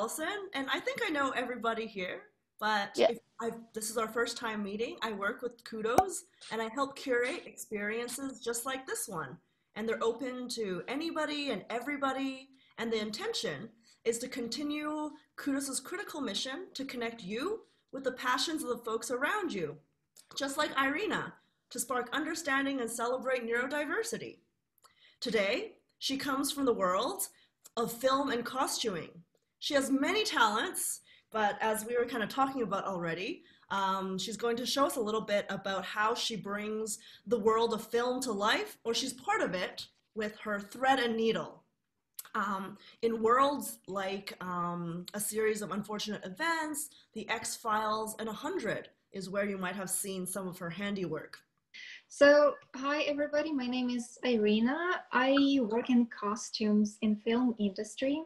Allison, and I think I know everybody here, but Yeah. if this is our first time meeting, I work with Kudos, and I help curate experiences just like this one. And they're open to anybody and everybody, and the intention is to continue Kudos's critical mission to connect you with the passions of the folks around you, just like Irina, to spark understanding and celebrate neurodiversity. Today, she comes from the world of film and costuming. She has many talents, but as we were kind of talking about already, she's going to show us a little bit about how she brings the world of film to life, or she's part of it with her thread and needle. In worlds like a series of unfortunate events, The X-Files, and 100 is where you might have seen some of her handiwork. So, hi everybody. My name is Irina. I work in costumes in film industry,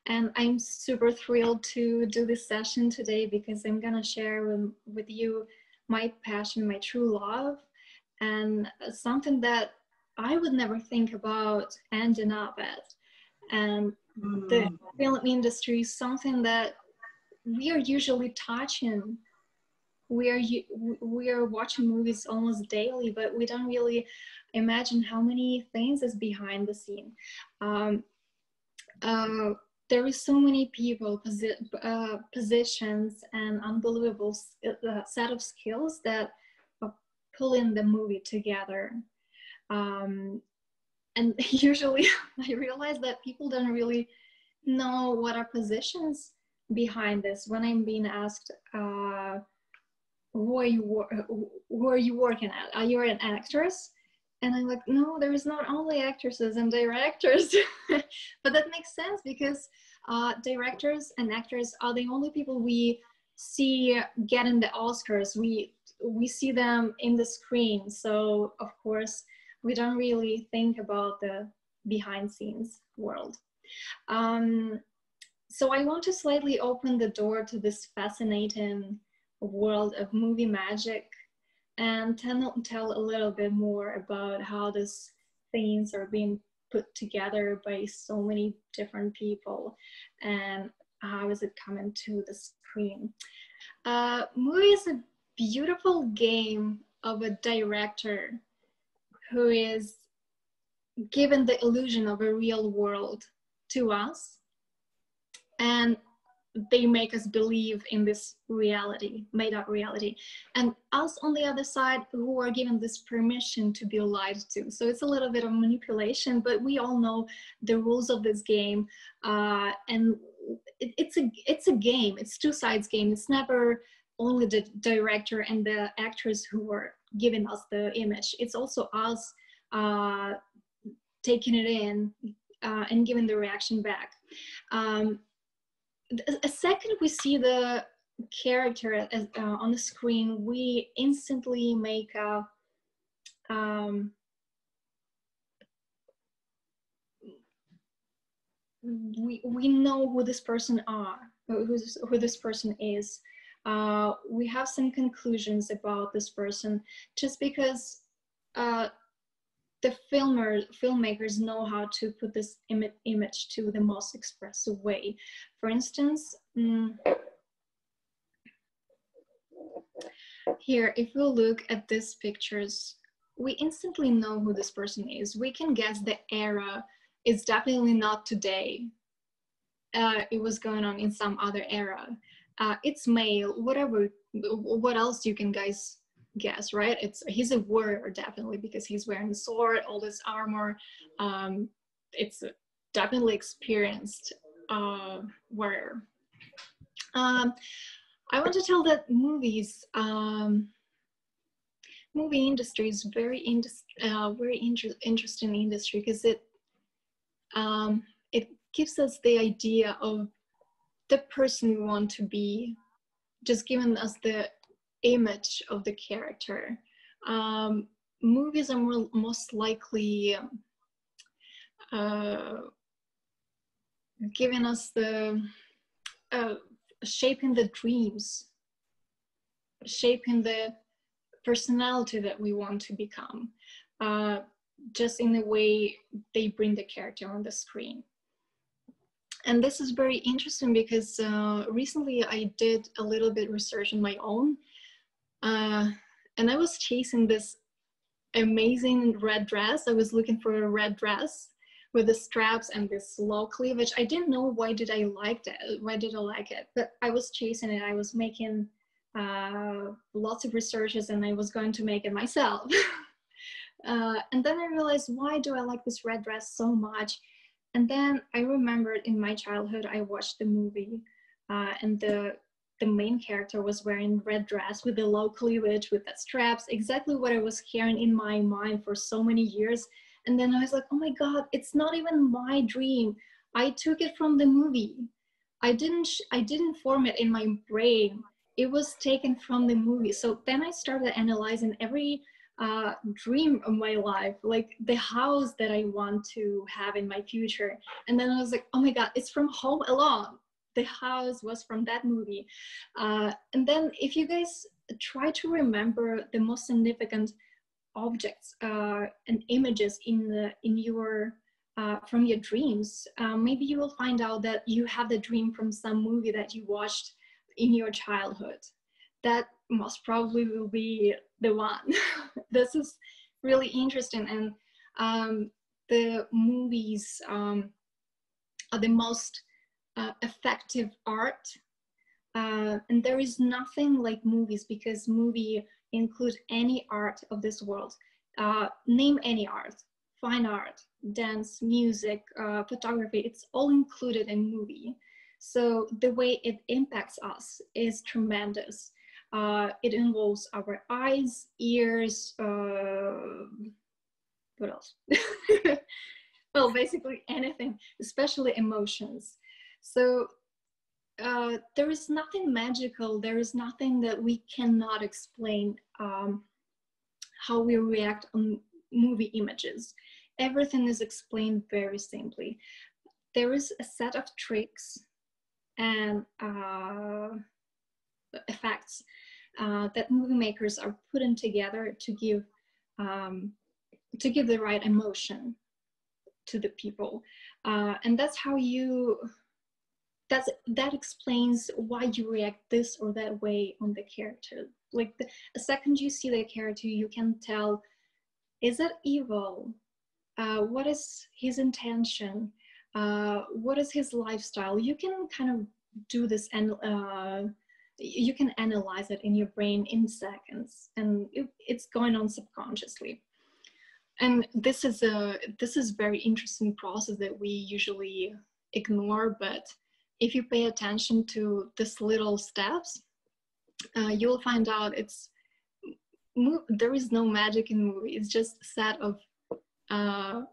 and I'm super thrilled to do this session today because I'm gonna share with you my passion, my true love, and something that I would never think about ending up at. And the Mm. film industry is something that we are usually touching. We are watching movies almost daily, but we don't really imagine how many things is behind the scene. Um, uh, there is so many people, positions, and unbelievable set of skills that pull in the movie together. And usually, I realize that people don't really know what are positions behind this. When I'm being asked, who are you working at? Are you an actress? And I'm like, no, there is not only actresses and directors. But that makes sense because directors and actors are the only people we see getting the Oscars. We see them in the screen. So of course, we don't really think about the behind scenes world. So I want to slightly open the door to this fascinating world of movie magic and tell a little bit more about how these things are being put together by so many different people and how is it coming to the screen. Movie is a beautiful game of a director who is given the illusion of a real world to us, and they make us believe in this reality, made up reality, and us on the other side who are given this permission to be lied to. So it's a little bit of manipulation, but we all know the rules of this game, and it's a game. It's two sides game. It's never only the director and the actors who are giving us the image. It's also us taking it in and giving the reaction back. A second we see the character on the screen, we instantly make a we know who this person who this person is. We have some conclusions about this person just because the filmmakers know how to put this image to the most expressive way. For instance, here, if we look at these pictures, we instantly know who this person is. We can guess the era. It's definitely not today. It was going on in some other era. It's male, whatever. What else you can guys guess, right? He's a warrior, definitely, because he's wearing a sword, all this armor. It's definitely experienced warrior. I want to tell that movie industry is very interesting industry because it gives us the idea of the person we want to be, just giving us the image of the character. Movies are most likely giving us the shaping the dreams, shaping the personality that we want to become, just in the way they bring the character on the screen. And this is very interesting because recently I did a little bit research on my own, and I was chasing this amazing red dress. I was looking for a red dress with the straps and this low cleavage. I didn't know why did I like it, but I was chasing it. I was making lots of researches, and I was going to make it myself. And then I realized, why do I like this red dress so much? And then I remembered in my childhood, I watched the movie, and the main character was wearing red dress with the low cleavage, with the straps, exactly what I was hearing in my mind for so many years. And then I was like, oh my God, it's not even my dream. I took it from the movie. I didn't form it in my brain. It was taken from the movie. So then I started analyzing every dream of my life, like the house that I want to have in my future. And then I was like, oh my God, it's from Home Alone. The house was from that movie. And then if you guys try to remember the most significant objects and images in your from your dreams, maybe you will find out that you have the dream from some movie that you watched in your childhood. That most probably will be the one. This is really interesting, and the movies are the most effective art, and there is nothing like movies, because movie include any art of this world. Name any art, fine art, dance, music, photography, it's all included in movie. So the way it impacts us is tremendous. It involves our eyes, ears, what else? Well, basically anything, especially emotions. So there is nothing magical, there is nothing that we cannot explain how we react on movie images. Everything is explained very simply. There is a set of tricks and effects that movie makers are putting together to give the right emotion to the people, and that's how that explains why you react this or that way on the character. Like the second you see the character, you can tell, is it evil? What is his intention? What is his lifestyle? You can kind of do this, and you can analyze it in your brain in seconds, and it's going on subconsciously. And this is very interesting process that we usually ignore, but if you pay attention to these little steps, you'll find out there is no magic in movie. It's just a set of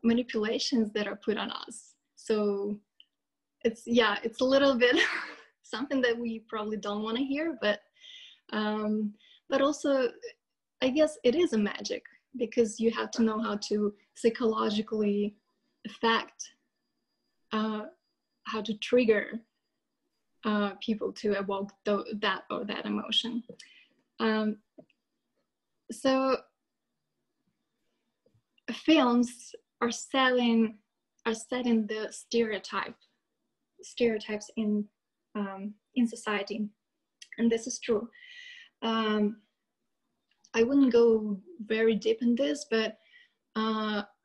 manipulations that are put on us. So it's a little bit something that we probably don't want to hear, but also I guess it is a magic, because you have to know how to psychologically affect, how to trigger people to evoke that emotion. So films are setting the stereotypes in society, and this is true. I wouldn't go very deep in this, but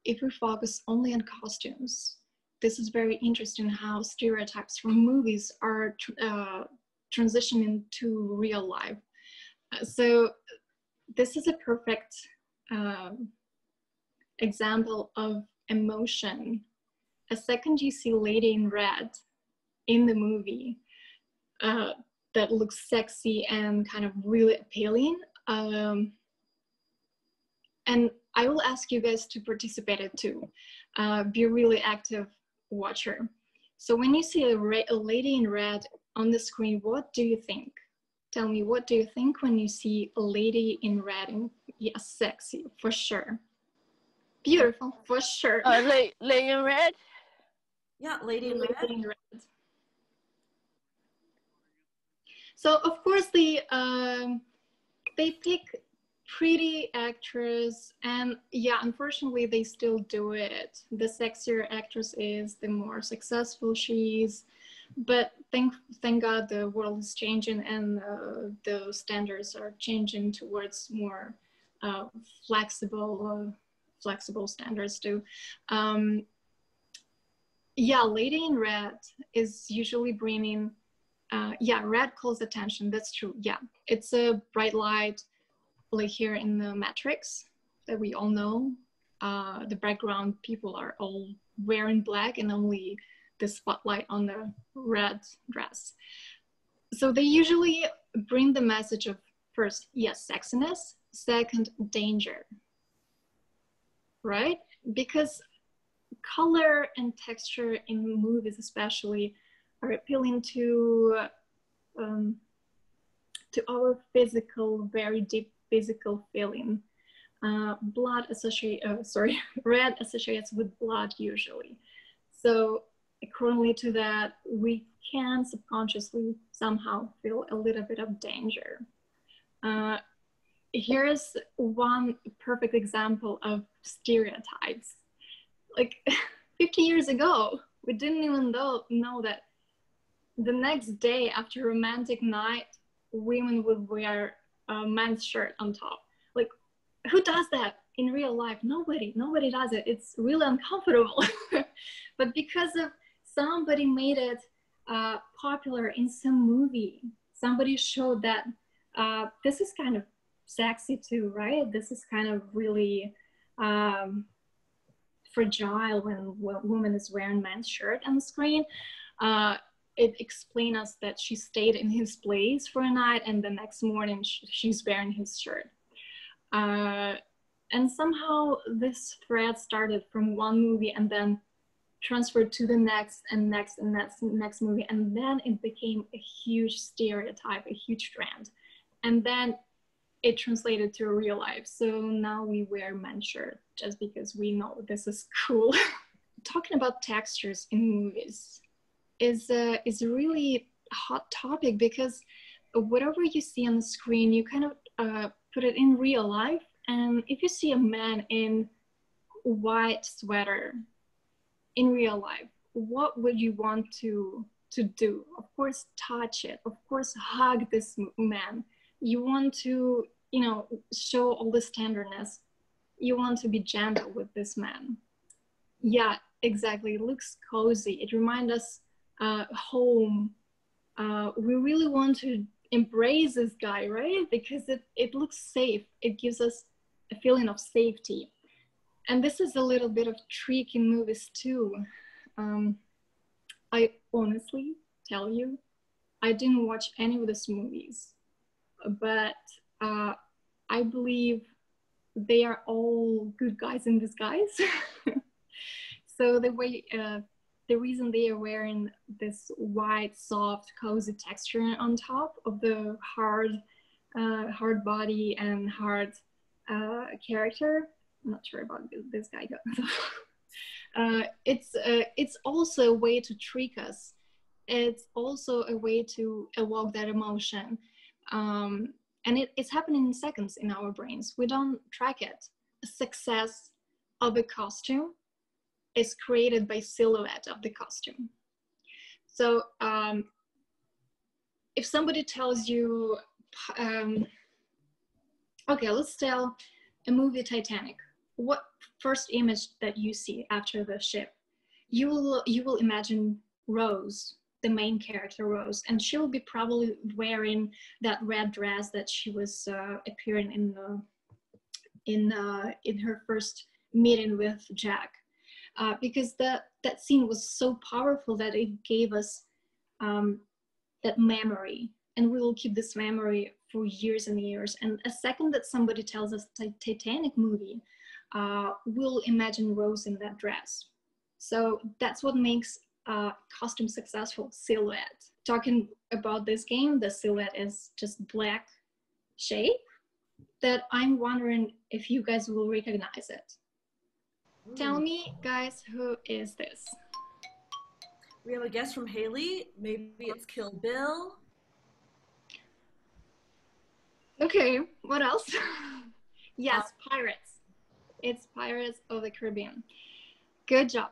if we focus only on costumes, this is very interesting how stereotypes from movies are transitioning to real life. So this is a perfect example of emotion. A second you see Lady in Red in the movie that looks sexy and kind of really appealing. And I will ask you guys to participate it too. Be a really active watcher. So when you see a lady in red on the screen, what do you think? Tell me, what do you think when you see a lady in red? And yes, sexy, for sure. Beautiful, for sure. Lady in red? Yeah, Lady in Red. Lady in red. So of course they pick pretty actress, and yeah, unfortunately they still do it. The sexier actress is, the more successful she is. But thank God the world is changing, and the standards are changing towards more uh, flexible standards too. Yeah, Lady in Red is usually bringing, yeah, red calls attention. That's true. Yeah, it's a bright light, like here in the Matrix that we all know. The background people are all wearing black, and only the spotlight on the red dress. So they usually bring the message of, first, yes, sexiness, second, danger, right? Because color and texture in movies especially are appealing um, to our physical, very deep physical feeling. Red associates with blood usually. So accordingly to that, we can subconsciously somehow feel a little bit of danger. Here's one perfect example of stereotypes. Like 50 years ago, we didn't even know that the next day after a romantic night, women would wear a men's shirt on top. Like, who does that in real life? Nobody does it. It's really uncomfortable. But because of somebody made it popular in some movie, somebody showed that this is kind of sexy too, right? This is kind of really fragile when a woman is wearing men's shirt on the screen. It explains us that she stayed in his place for a night, and the next morning she's wearing his shirt. And somehow this thread started from one movie and then transferred to the next and next and next movie, and then it became a huge stereotype, a huge trend, and then it translated to real life. So now we wear men's shirt just because we know this is cool. Talking about textures in movies is a really hot topic, because whatever you see on the screen, you kind of put it in real life. And if you see a man in white sweater in real life, what would you want to do? Of course, touch it. Of course, hug this man. You want to, show all this tenderness. You want to be gentle with this man. Yeah, exactly. It looks cozy. It reminds us home. We really want to embrace this guy, right? Because it looks safe. It gives us a feeling of safety. And this is a little bit of trick in movies too. I honestly tell you, I didn't watch any of these movies, but I believe they are all good guys in disguise. So the reason they are wearing this white, soft, cozy texture on top of the hard body and hard character. I'm not sure about this guy. It's also a way to trick us. It's also a way to evoke that emotion. And it's happening in seconds in our brains. We don't track it. Success of a costume is created by silhouette of the costume. So if somebody tells you, okay, let's tell a movie Titanic. What first image that you see after the ship? You will imagine Rose, the main character Rose, and she'll be probably wearing that red dress that she was appearing in her first meeting with Jack, because that scene was so powerful that it gave us that memory, and we will keep this memory for years and years. And a second that somebody tells us Titanic movie, we'll imagine Rose in that dress. So that's what makes costume successful: silhouette. Talking about this game, the silhouette is just black shape that I'm wondering if you guys will recognize it. Tell me, guys, who is this? We have a guess from Haley. Maybe it's Kill Bill. Okay, what else? Yes, pirates. It's Pirates of the Caribbean. Good job.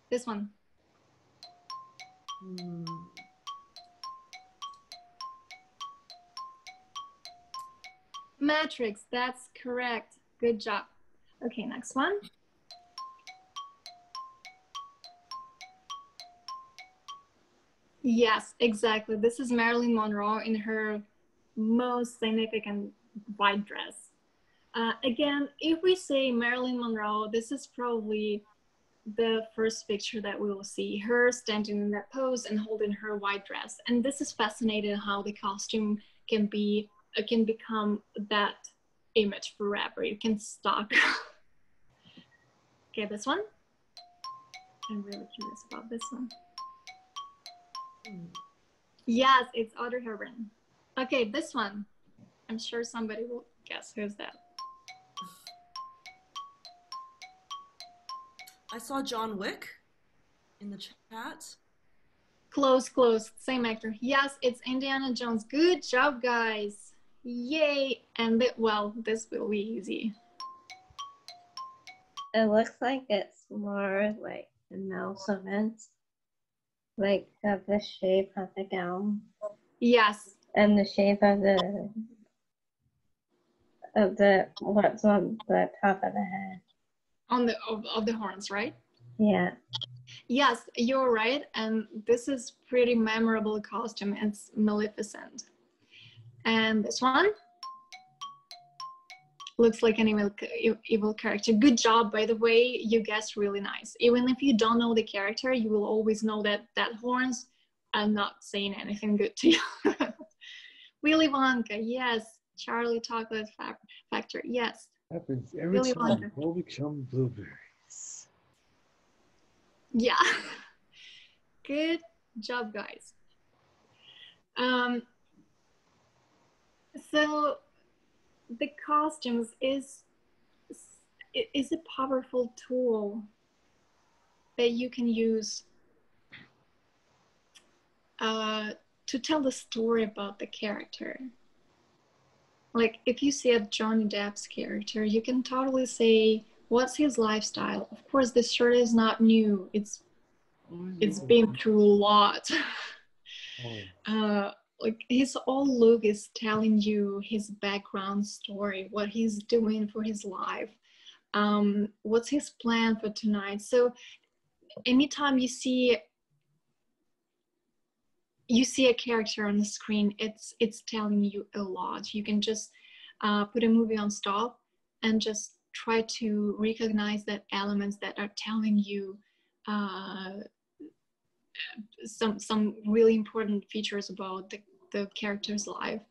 This one. Matrix, that's correct. Good job. Okay, next one. Yes, exactly. This is Marilyn Monroe in her most significant white dress. Again, if we say Marilyn Monroe, this is probably the first picture that we will see her standing in that pose and holding her white dress. And this is fascinating how the costume can become that image forever. You can stalk. Okay, this one. I'm really curious about this one. Yes, it's Audrey Hepburn. Okay, this one. I'm sure somebody will guess who's that. I saw John Wick in the chat. Close. Same actor. Yes, it's Indiana Jones. Good job, guys. Yay. And well, this will be easy. It looks like it's more like the measurements, like of the shape of the gown. Yes. And the shape of what's on the top of the head. On the of the horns, right? Yeah. Yes, you're right. And this is pretty memorable costume. It's Maleficent. And this one looks like an evil character. Good job, by the way. You guessed really nice. Even if you don't know the character, you will always know that horns are not saying anything good to you. Willy Wonka, yes. Charlie Chocolate Factory, yes. Happens every time people become blueberries. Yeah. Good job, guys. So the costumes is a powerful tool that you can use to tell the story about the character. Like if you see a Johnny Depp's character, you can totally say, what's his lifestyle? Of course, this shirt is not new. It's been through a lot. Like his whole look is telling you his background story, what he's doing for his life, what's his plan for tonight. So anytime you see a character on the screen, it's telling you a lot. You can just put a movie on stop and just try to recognize that elements that are telling you some really important features about the character's life.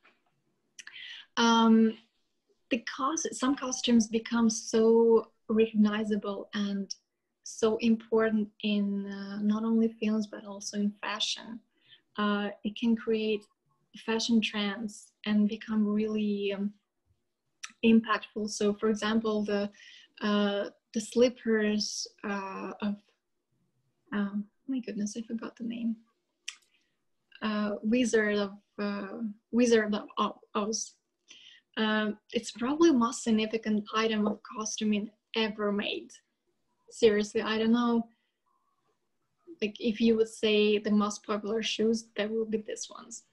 Some costumes become so recognizable and so important in not only films but also in fashion. It can create fashion trends and become really impactful. So, for example, the slippers of my goodness, I forgot the name. Wizard of Oz. It's probably the most significant item of costuming ever made. Seriously, I don't know. Like if you would say the most popular shoes, that will be these ones.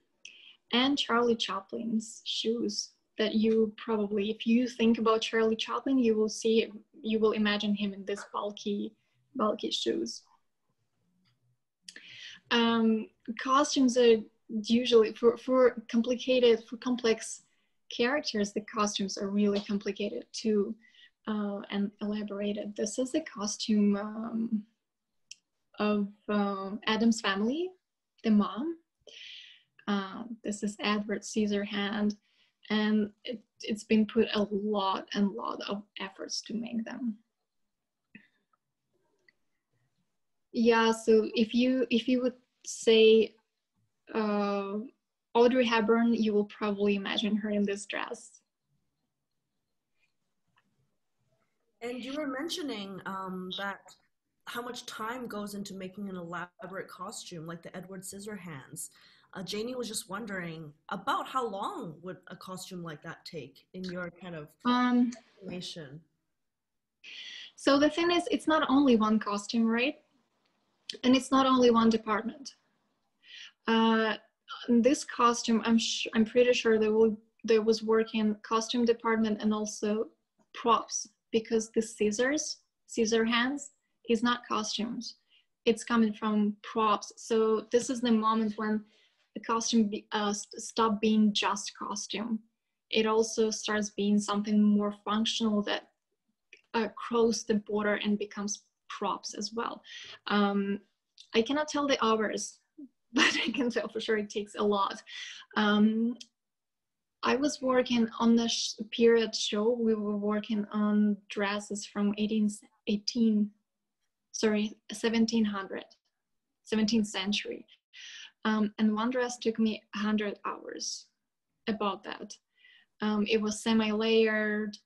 And Charlie Chaplin's shoes that you probably, if you think about Charlie Chaplin, you will imagine him in this bulky shoes. Costumes are usually for complex characters, the costumes are really complicated too and elaborated. This is the costume of Adam's family, the mom. This is Edward Scissorhand, and it's been put a lot of efforts to make them. Yeah, so if you would say Audrey Hepburn, you will probably imagine her in this dress. And you were mentioning that how much time goes into making an elaborate costume like the Edward Scissorhands. Janie was just wondering about how long would a costume like that take in your kind of estimation? So the thing is, it's not only one costume, right? And it's not only one department. This costume, I'm pretty sure there was working costume department and also props, because the scissor hands is not costumes. It's coming from props. So this is the moment when the costume stop being just costume. It also starts being something more functional that cross the border and becomes props as well. I cannot tell the hours, but I can tell for sure it takes a lot. I was working on the period show. We were working on dresses from 17th century. And one dress took me 100 hours about that. It was semi-layered.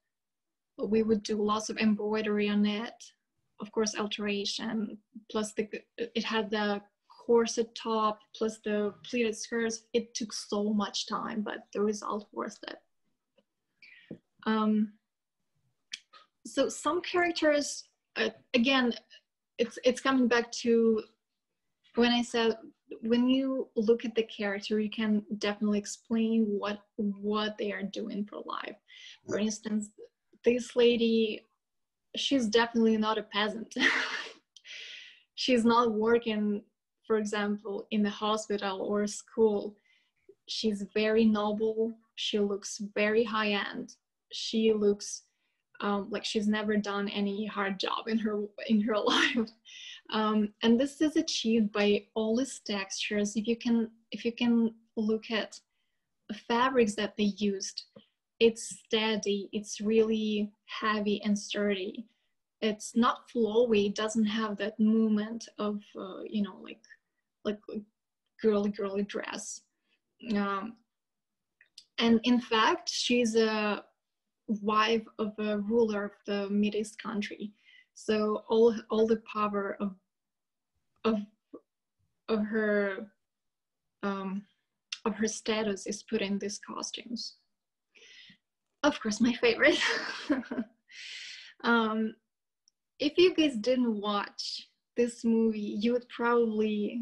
We would do lots of embroidery on it, of course, alteration, plus it had the corset top, plus the pleated skirts. It took so much time, but the result worth it. So some characters, again, it's coming back to when I said, when you look at the character, you can definitely explain what they are doing for life. For instance, this lady, she's definitely not a peasant. She's not working, for example, in the hospital or school. She's very noble. She looks very high-end. She looks like she's never done any hard job in her life. And this is achieved by all these textures. If you can look at the fabrics that they used, it's steady, it's really heavy and sturdy. It's not flowy, it doesn't have that movement of, like girly dress. And in fact, she's a wife of a ruler of the Mideast country. So all the power of her status is put in these costumes. Of course, my favorite. If you guys didn't watch this movie, you would probably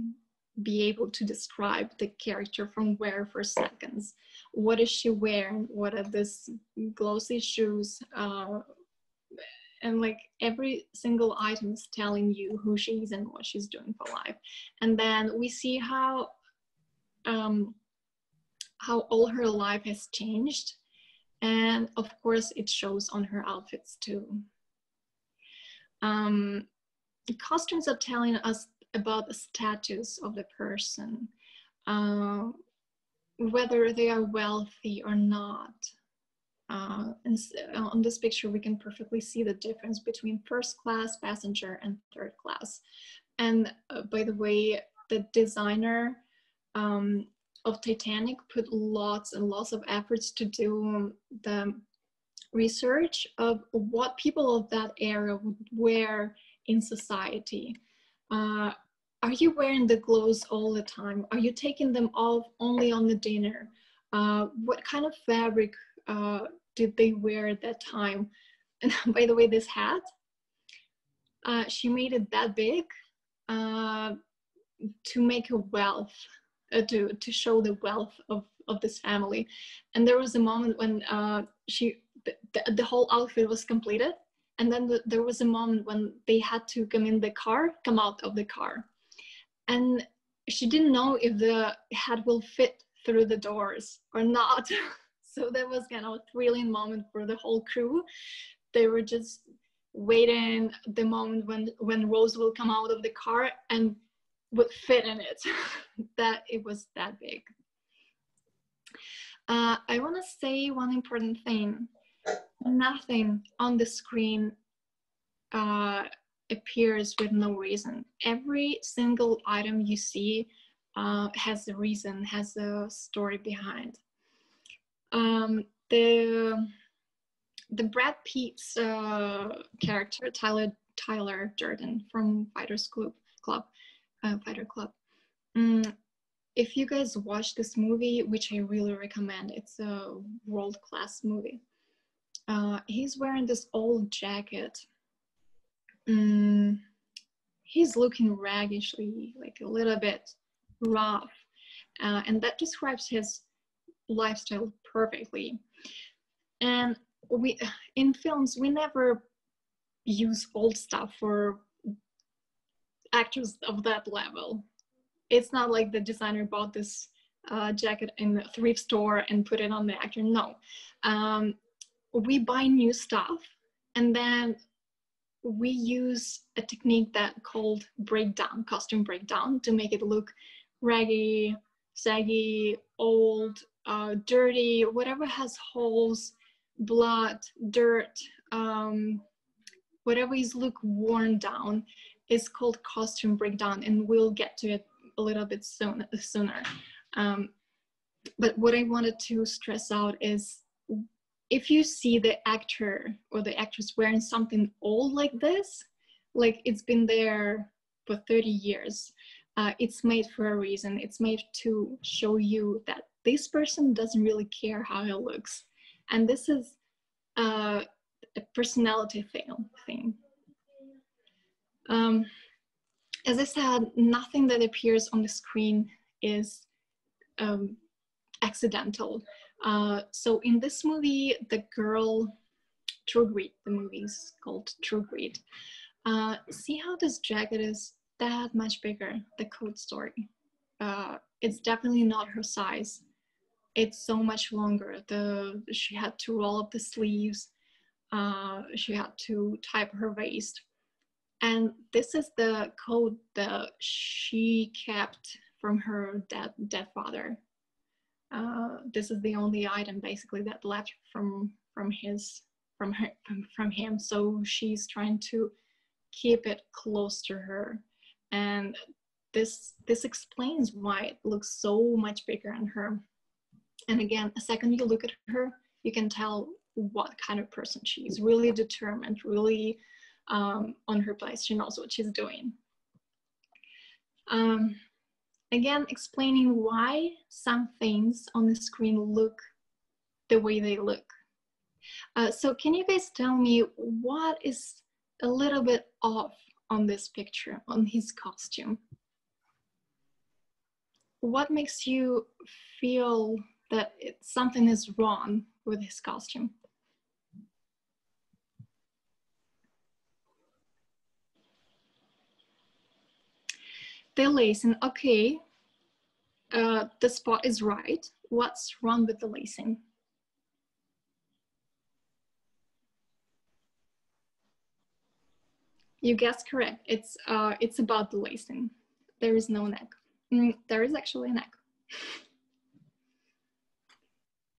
be able to describe the character from wear for seconds. What is she wearing? What are these glossy shoes? And like every single item is telling you who she is and what she's doing for life. And then we see how all her life has changed. And of course, it shows on her outfits too. The costumes are telling us about the status of the person, whether they are wealthy or not. And on this picture, we can perfectly see the difference between first class passenger and third class. And by the way, the designer of Titanic put lots and lots of efforts to do the research of what people of that era would wear in society. Are you wearing the clothes all the time? Are you taking them off only on the dinner? What kind of fabric did they wear at that time? And by the way, this hat, she made it that big to make a wealth, to show the wealth of this family. And there was a moment when the whole outfit was completed, and then there was a moment when they had to come out of the car, and she didn't know if the hat will fit through the doors or not. So that was kind of a thrilling moment for the whole crew. They were just waiting the moment when Rose will come out of the car and would fit in it. That it was that big. I want to say one important thing. Nothing on the screen appears with no reason. Every single item you see has a reason, has a story behind. The Brad Pitt's character, Tyler Durden from Fighter Club, if you guys watch this movie, which I really recommend, it's a world-class movie. He's wearing this old jacket. He's looking raggishly, like a little bit rough. And that describes his lifestyle perfectly. And in films, we never use old stuff for actors of that level. It's not like the designer bought this jacket in a thrift store and put it on the actor. No. We buy new stuff, and then we use a technique that called breakdown, costume breakdown, to make it look raggy, saggy, old, dirty, whatever has holes, blood, dirt, whatever is look worn down is called costume breakdown, and we'll get to it a little bit sooner. But what I wanted to stress out is, if you see the actor or the actress wearing something old like this, like it's been there for 30 years, it's made for a reason. It's made to show you that this person doesn't really care how he looks. And this is a personality thing. As I said, nothing that appears on the screen is accidental. So in this movie, the girl, True Grit, the movie is called True Grit. See how this jacket is that much bigger, the coat story. It's definitely not her size. It's so much longer. She had to roll up the sleeves. She had to tie her waist. And this is the coat that she kept from her dead father. This is the only item basically that left from him. So she's trying to keep it close to her, and this explains why it looks so much bigger on her. And again, a second you look at her, you can tell what kind of person she is. Really determined, really on her place. She knows what she's doing. Again, explaining why some things on the screen look the way they look. So can you guys tell me what is a little bit off on this picture, on his costume? What makes you feel that something is wrong with his costume? The lacing, okay. The spot is right. What's wrong with the lacing? You guessed correct. It's about the lacing. There is no neck. There is actually a neck.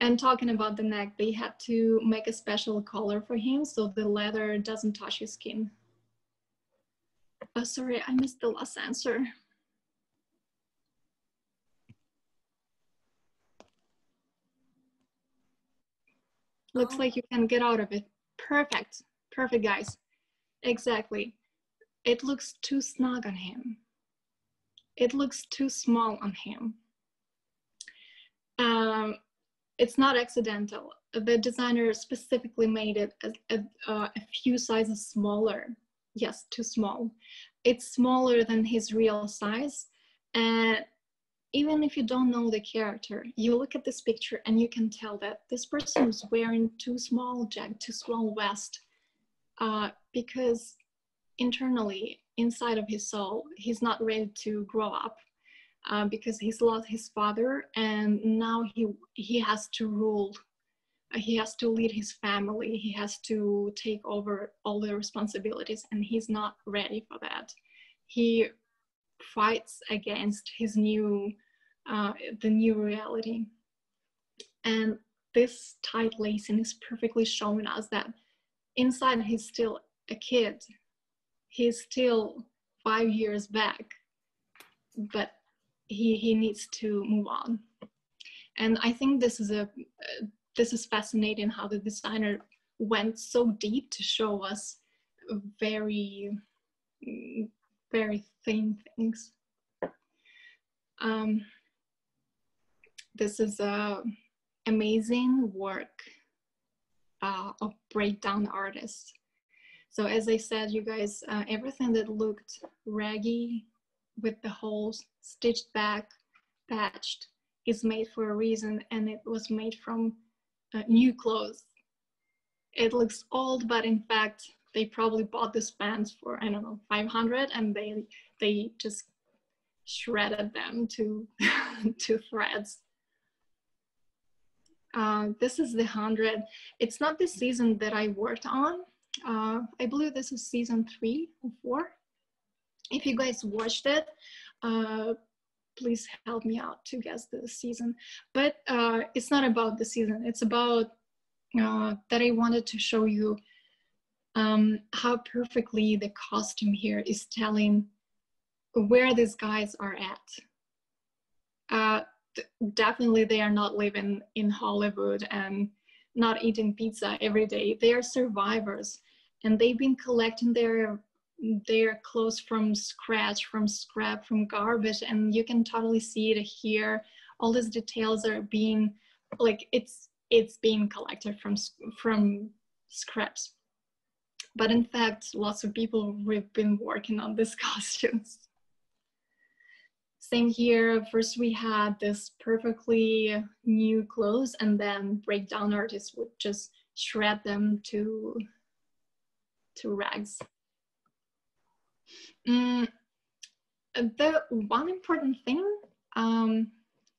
And talking about the neck, they had to make a special collar for him so the leather doesn't touch his skin. Oh, sorry, I missed the last answer. Looks like you can get out of it. Perfect. Perfect, guys. Exactly. It looks too snug on him. It looks too small on him. It's not accidental. The designer specifically made it a few sizes smaller. Yes, too small. It's smaller than his real size. And even if you don't know the character, you look at this picture and you can tell that this person is wearing too small jacket, too small vest, because internally, inside of his soul, he's not ready to grow up, because he's lost his father, and now he has to rule. He has to lead his family. He has to take over all the responsibilities, and he's not ready for that. He fights against his new, the new reality. And this tight lacing is perfectly showing us that inside he's still a kid. He's still 5 years back, but he needs to move on. And I think this is fascinating how the designer went so deep to show us very, very thin things. this is a amazing work of breakdown artists. So as I said, you guys, everything that looked raggy with the holes stitched back, patched, is made for a reason, and it was made from new clothes. It looks old, but in fact, they probably bought this pants for, I don't know, 500, and they just shredded them to to threads. This is the 100. It's not the season that I worked on. I believe this is season 3 or 4. If you guys watched it, please help me out to guess the season. But it's not about the season. It's about that I wanted to show you how perfectly the costume here is telling where these guys are at. Definitely they are not living in Hollywood and not eating pizza every day. They are survivors, and they've been collecting their clothes from scratch, from scrap, from garbage, and you can totally see it here. All these details are being, like, it's being collected from scraps. But in fact, lots of people have been working on these costumes. Same here. First we had this perfectly new clothes, and then breakdown artists would just shred them to rags. The one important thing, and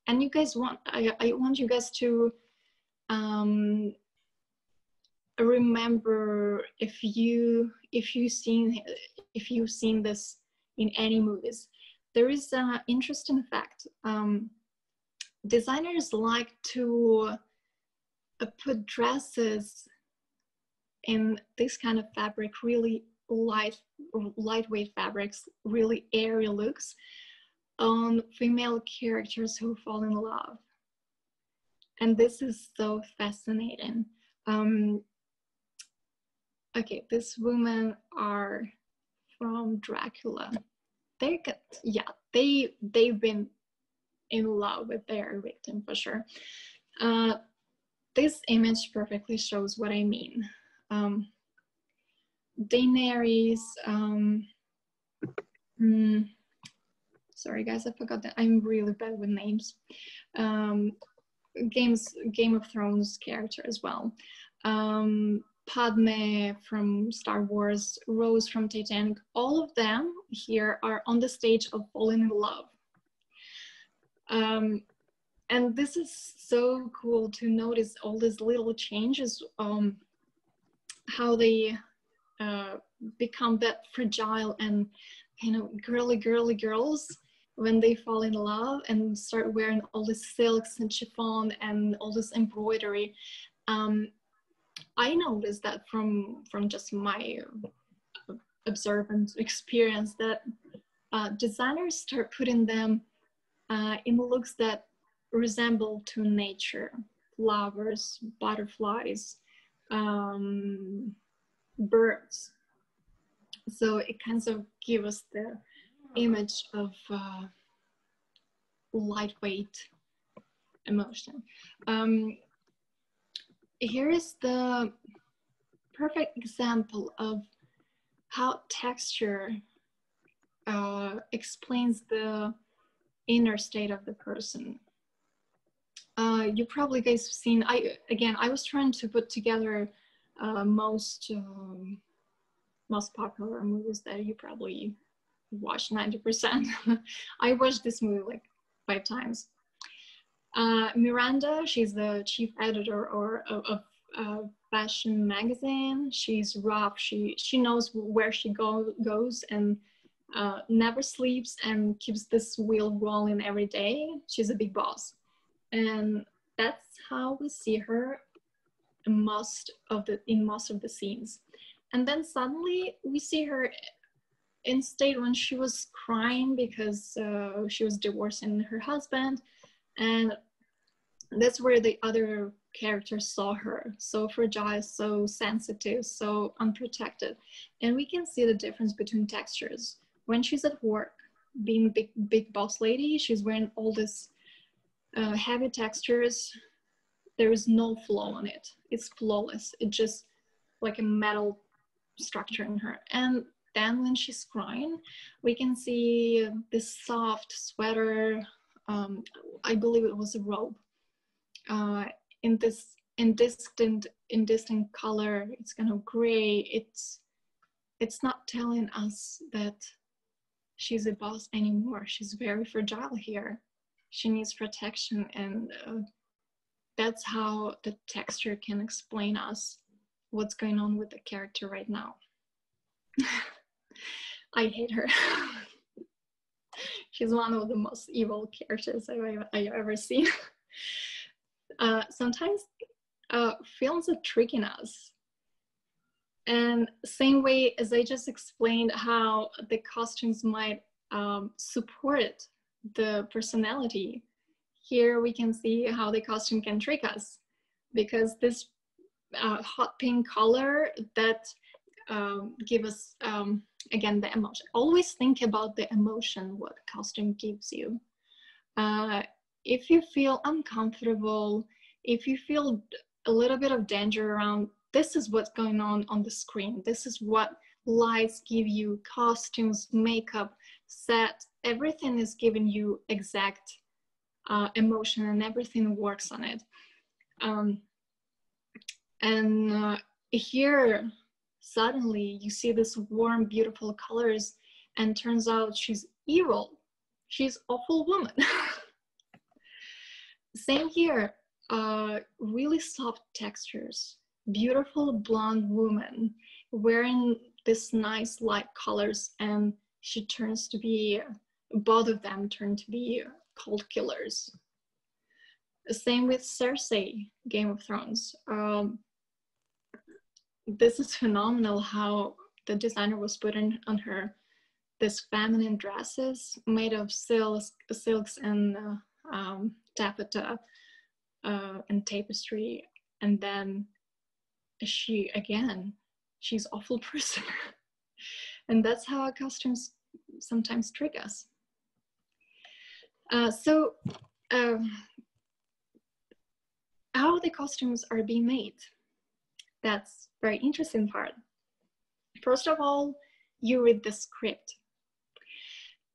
you guys I want you guys to remember, if you've seen this in any movies, there is an interesting fact. Designers like to put dresses in this kind of fabric, really lightweight fabrics, really airy looks, on female characters who fall in love. And this is so fascinating. Okay, these women are from Dracula. They've been in love with their victim for sure. This image perfectly shows what I mean. Daenerys, sorry guys, I forgot that. I'm really bad with names. Game of Thrones character as well. Padme from Star Wars, Rose from Titanic, all of them here are on the stage of falling in love. And this is so cool to notice all these little changes, how they become that fragile and girly girls when they fall in love and start wearing all this silks and chiffon and all this embroidery. I noticed that from just my observant experience, that designers start putting them in looks that resemble to nature: flowers, butterflies, birds. So it kind of gives us the image of lightweight emotion. Here is the perfect example of how texture explains the inner state of the person. You probably guys have seen, I was trying to put together most popular movies that you probably watched 90%. I watched this movie like 5 times. Miranda, she's the chief editor of fashion magazine. She's rough. She knows where she goes and never sleeps and keeps this wheel rolling every day. She's a big boss, and that's how we see her in most of the scenes. And then suddenly we see her in state when she was crying because she was divorcing her husband. And that's where the other characters saw her, so fragile, so sensitive, so unprotected. And we can see the difference between textures. When she's at work, being big boss lady, she's wearing all this Heavy textures, there is no flow on it. It's flawless. It's just like a metal structure in her. And then when she's crying, we can see this soft sweater. I believe it was a robe. In this indistinct color. It's kind of gray. It's not telling us that she's a boss anymore. She's very fragile here. She needs protection, and that's how the texture can explain us what's going on with the character right now. I hate her. She's one of the most evil characters I've ever seen. Sometimes films are tricking us. And same way as I just explained how the costumes might support the personality, here we can see how the costume can trick us, because this hot pink color that give us, again, the emotion. Always think about the emotion what costume gives you. If you feel uncomfortable, if you feel a little bit of danger around, this is what's going on the screen. This is what lights give you, costumes, makeup, set, everything is giving you exact emotion, and everything works on it. Here, suddenly you see this warm, beautiful colors, and turns out she's evil. She's awful woman. Same here, really soft textures, beautiful blonde woman wearing this nice light colors, and she turns to be, both of them turn to be cold killers. Same with Cersei, Game of Thrones. This is phenomenal how the designer was putting on her this feminine dresses made of silks and taffeta and tapestry, and then she's awful person. And that's how our costumes sometimes trick us. How the costumes are being made, that's very interesting part. First of all, you read the script,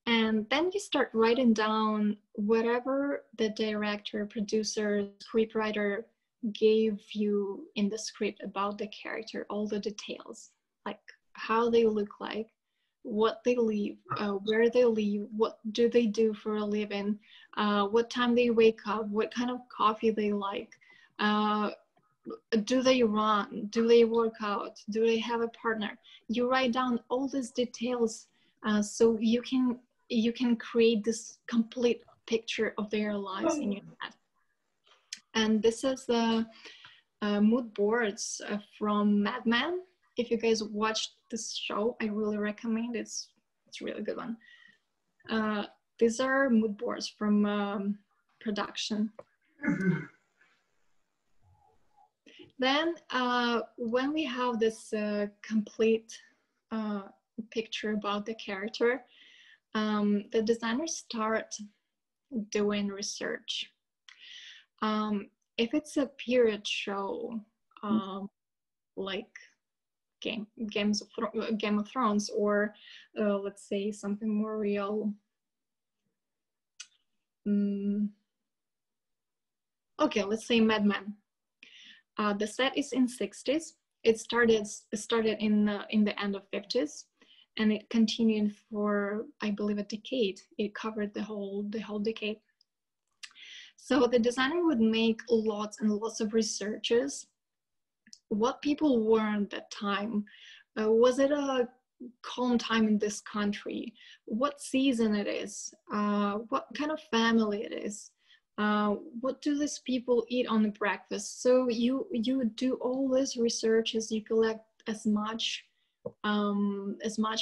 and then you start writing down whatever the director, producer, scriptwriter gave you in the script about the character, all the details, like how they look like, what they live, where they live, what do they do for a living, what time they wake up, what kind of coffee they like, do they run, do they work out, do they have a partner. You write down all these details so you can create this complete picture of their lives in your head. And this is the mood boards from Mad Men. If you guys watched this show, I really recommend it. It's a really good one. These are mood boards from production. Then when we have this complete picture about the character, the designers start doing research. If it's a period show, like Game of Thrones, or let's say something more real. Okay, let's say Mad Men. The set is in 60s. It started in the end of 50s, and it continued for, I believe, a decade. It covered the whole decade. So the designer would make lots and lots of researches. What people wore at that time, was it a calm time in this country? What season it is? What kind of family it is? What do these people eat on the breakfast? So you do all this researches, you collect as much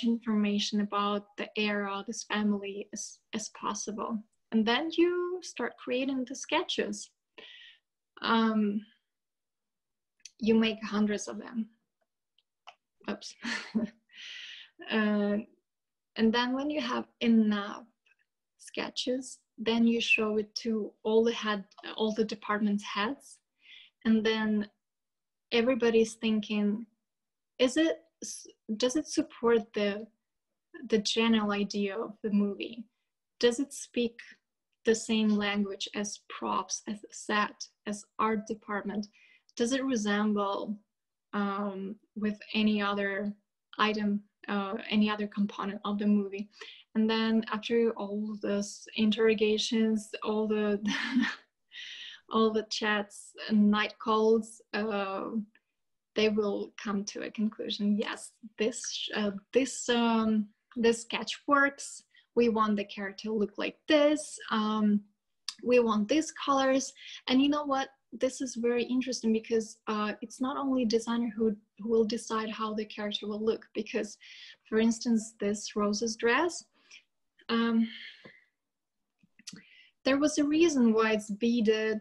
information about the era, this family as possible. And then you start creating the sketches. You make hundreds of them. Oops. And then when you have enough sketches, then you show it to all the department's heads, and then everybody's thinking, does it support the general idea of the movie? Does it speak the same language as props, as set, as art department? Does it resemble with any other item, any other component of the movie? And then after all those interrogations, all the all the chats and night calls, they will come to a conclusion. Yes, this sketch works. We want the character to look like this. We want these colors. And you know what? This is very interesting because it's not only designer who will decide how the character will look. Because, for instance, this Rose's dress, there was a reason why it's beaded,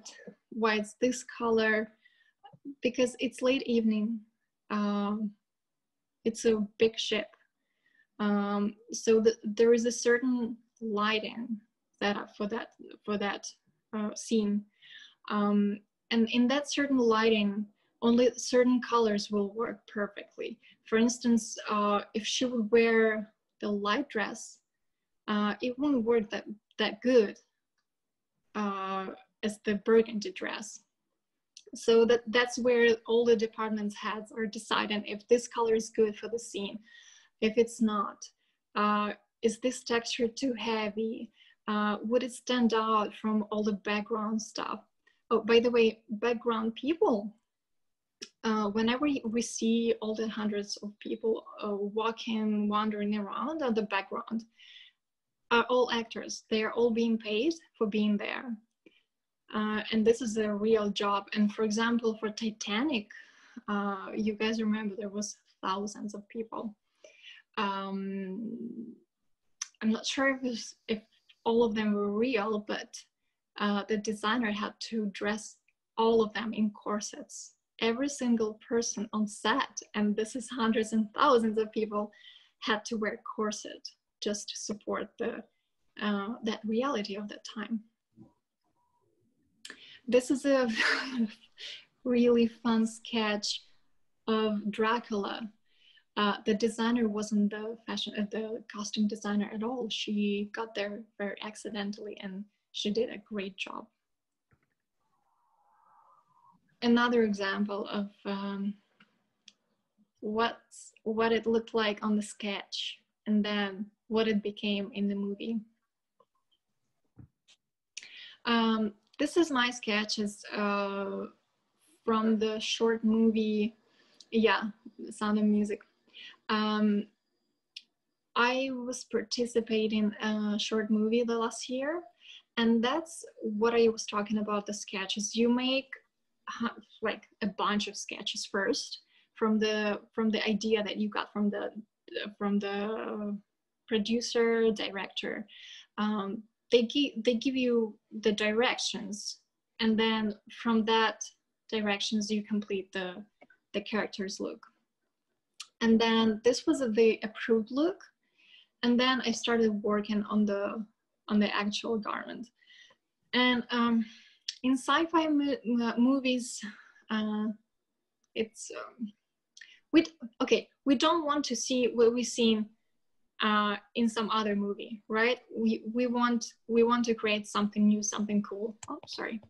why it's this color, because it's late evening. It's a big ship. So there is a certain lighting setup for that scene. And in that certain lighting, only certain colors will work perfectly. For instance, if she would wear the light dress, it won't work that good as the burgundy dress. So that's where all the department's heads are deciding if this color is good for the scene. If it's not, is this texture too heavy? Would it stand out from all the background stuff? Oh, by the way, background people, whenever we see all the hundreds of people walking, wandering around on the background, are all actors. They are all being paid for being there. And this is a real job. And for example, for Titanic, you guys remember there was thousands of people. I'm not sure if all of them were real, but the designer had to dress all of them in corsets. Every single person on set, and this is hundreds and thousands of people, had to wear corset just to support that reality of that time. This is a really fun sketch of Dracula. The designer wasn't the costume designer at all. She got there very accidentally, and she did a great job. Another example of what it looked like on the sketch, and then what it became in the movie. This is my sketches from the short movie, yeah, Sound of Music. I was participating in a short movie the last year, and that's what I was talking about, the sketches. You make like a bunch of sketches first from the idea that you got from the producer, director. They give you the directions, and then from that directions you complete the character's look. And then this was the approved look, and then I started working on the actual garment. And in sci-fi movies, it's we don't want to see what we've seen in some other movie, right? We want to create something new, something cool. Oh, sorry.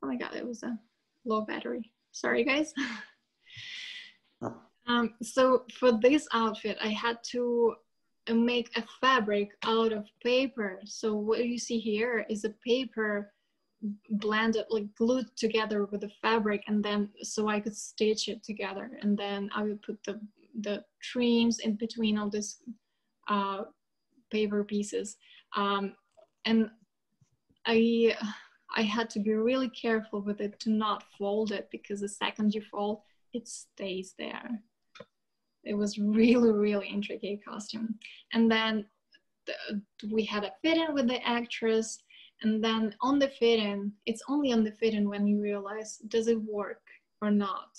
Oh my God, it was a low battery. Sorry, guys. So for this outfit, I had to make a fabric out of paper. So what you see here is a paper blended, like glued together with the fabric, and then so I could stitch it together, and then I would put the trims in between all these paper pieces, and I had to be really careful with it to not fold it, because the second you fold, it stays there. It was really, really intricate costume. And then we had a fit-in with the actress, and then on the fit-in, it's only on the fit-in when you realize, does it work or not?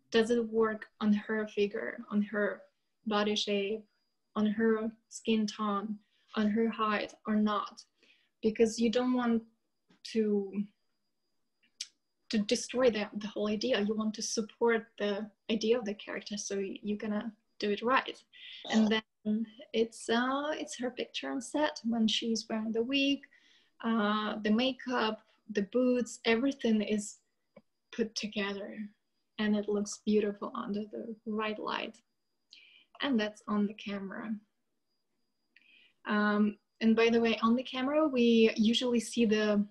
Does it work on her figure, on her body shape, on her skin tone, on her height or not, because you don't want to destroy the whole idea. You want to support the idea of the character, so you're gonna do it right. And then it's her picture on set when she's wearing the wig, the makeup, the boots, everything is put together, and it looks beautiful under the right light. And that's on the camera. And by the way, on the camera, we usually see the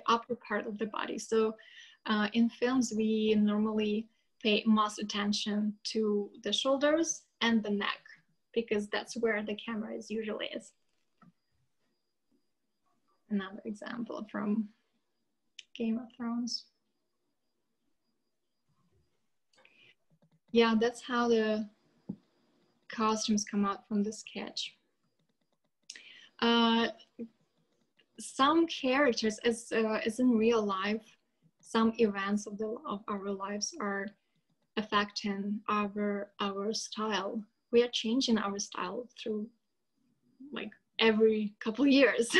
upper part of the body. So in films, we normally pay most attention to the shoulders and the neck, because that's where the camera usually is. Another example from Game of Thrones. Yeah, that's how the costumes come out from the sketch. Some characters, as in real life, some events of our lives are affecting our style. We are changing our style through like every couple of years,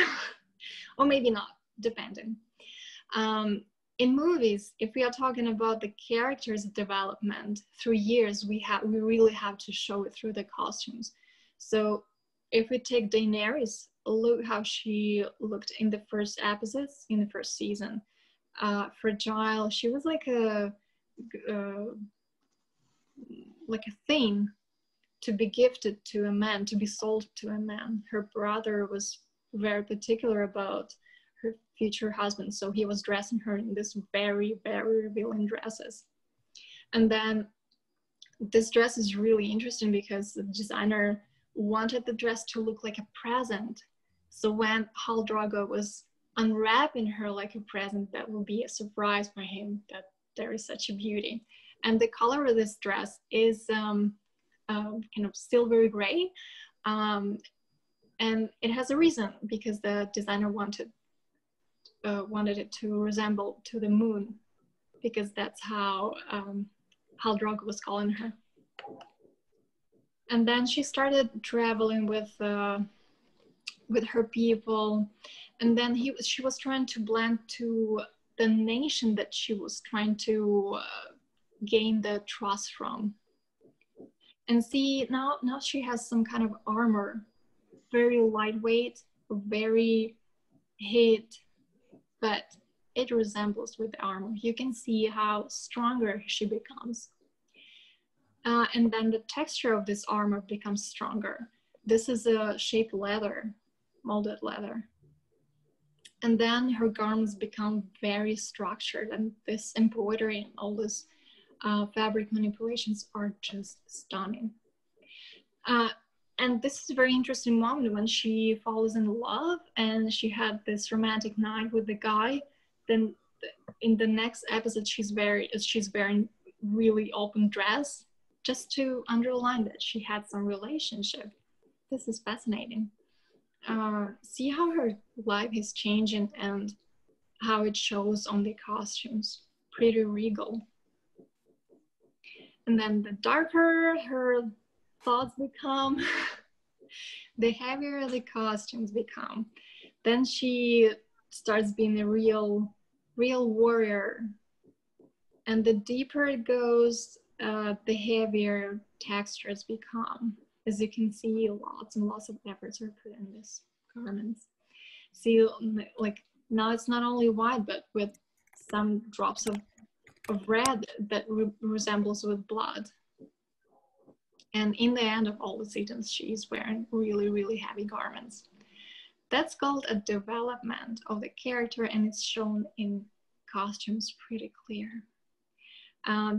or maybe not, depending. In movies, if we are talking about the characters' development through years, we really have to show it through the costumes. So if we take Daenerys, look how she looked in the first episodes, in the first season. Fragile, she was like a thing to be gifted to a man, to be sold to a man. Her brother was very particular about her future husband, so he was dressing her in this very, very revealing dresses. And then this dress is really interesting because the designer wanted the dress to look like a present. So when Khal Drogo was unwrapping her like a present, that will be a surprise for him that there is such a beauty. And the color of this dress is kind of silvery gray. And it has a reason, because the designer wanted it to resemble to the moon, because that's how Khal Drogo was calling her. And then she started traveling with her people, and then she was trying to blend to the nation that she was trying to gain the trust from. And see, now she has some kind of armor, very lightweight, very hit, but it resembles with the armor. You can see how stronger she becomes. And then the texture of this armor becomes stronger. This is a shaped leather, molded leather. And then her garments become very structured, and this embroidery and all this fabric manipulations are just stunning. And this is a very interesting moment when she falls in love and she had this romantic night with the guy. Then in the next episode, she's wearing really open dress, just to underline that she had some relationship. This is fascinating. See how her life is changing and how it shows on the costumes. Pretty regal. And then the darker her thoughts become, the heavier the costumes become. Then she starts being a real warrior. And the deeper it goes, the heavier textures become. As you can see, lots and lots of efforts are put in these garments. See, like now it's not only white, but with some drops of red that resembles with blood. And in the end of all the seasons, she's wearing really, really heavy garments. That's called a development of the character, and it's shown in costumes pretty clear.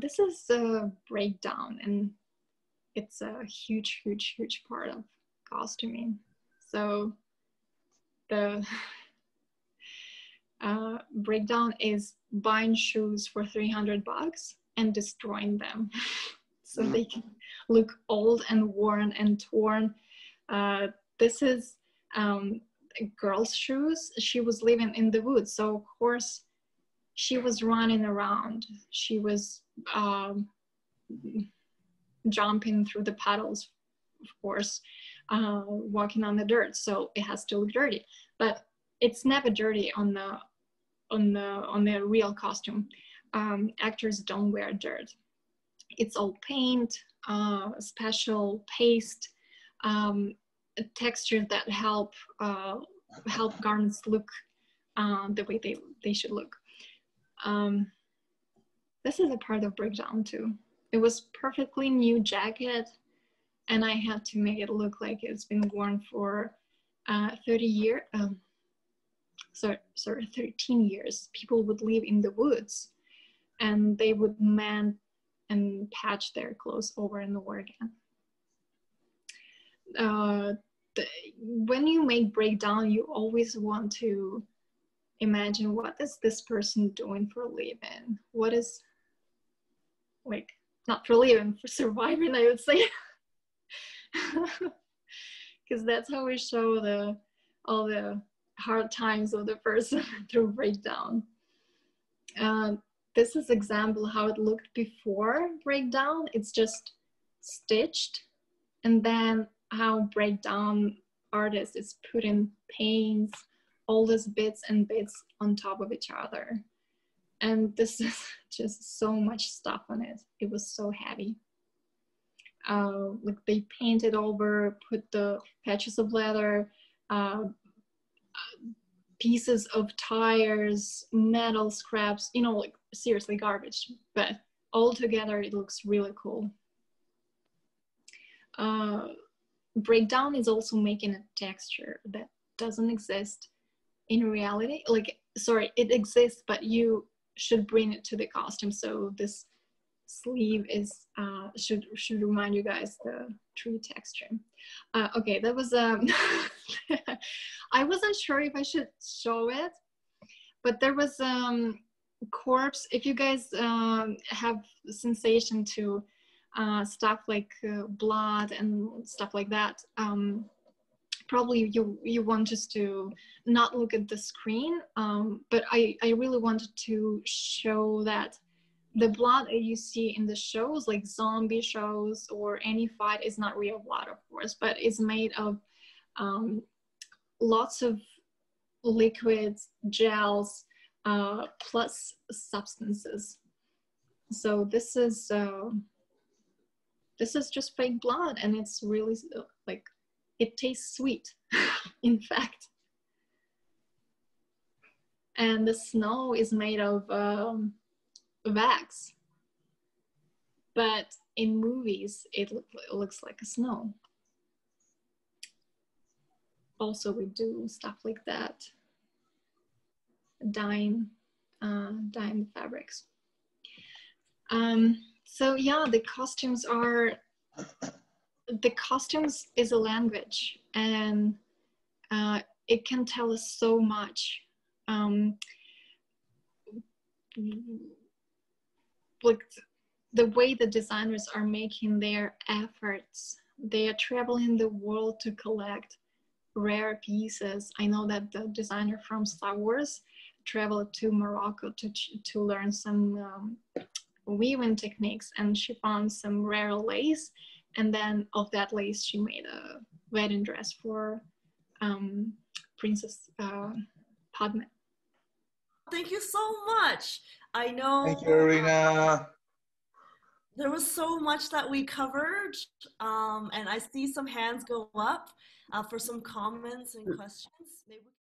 This is a breakdown, and it's a huge, huge, huge part of costuming. So the breakdown is buying shoes for $300 and destroying them so they can look old and worn and torn. This is a girl's shoes. She was living in the woods, so of course she was running around. She was jumping through the puddles, of course. walking on the dirt, so it has to look dirty. But it's never dirty on the real costume. Actors don't wear dirt. It's all paint, special paste, textures that help garments look the way they should look. This is a part of breakdown too. It was perfectly new jacket, and I had to make it look like it's been worn for 13 years. People would live in the woods, and they would mend and patch their clothes over and over again. When you make breakdown, you always want to imagine, what is this person doing for a living? What is, like, not for a living, for surviving, I would say. Because that's how we show all the hard times of the person through breakdown. This is example how it looked before breakdown. It's just stitched, and then how breakdown artist is putting paints, all these bits and bits on top of each other. And this is just so much stuff on it. It was so heavy. Like they painted over, put the patches of leather, pieces of tires, metal scraps, you know, like seriously garbage, but all together it looks really cool. Breakdown is also making a texture that doesn't exist in reality. Like, sorry, it exists, but you should bring it to the costume. So this sleeve is should remind you guys the tree texture. Okay, that was I wasn't sure if I should show it, but there was corpse. If you guys have sensation to stuff like blood and stuff like that, probably you want just to not look at the screen, but I really wanted to show that the blood that you see in the shows, like zombie shows or any fight, is not real blood, of course, but it's made of lots of liquids, gels, plus substances. So this is just fake blood, and it's really like, it tastes sweet, in fact. And the snow is made of wax, but in movies it looks like a snow. Also, we do stuff like that, dyeing the fabrics. So yeah, the costumes is a language, and it can tell us so much. Like the way the designers are making their efforts, they are traveling the world to collect rare pieces. I know that the designer from Star Wars traveled to Morocco to learn some weaving techniques, and she found some rare lace, and then of that lace she made a wedding dress for Princess Padme. Thank you so much. I know. Thank you, Irina. There was so much that we covered, and I see some hands go up for some comments and questions. Maybe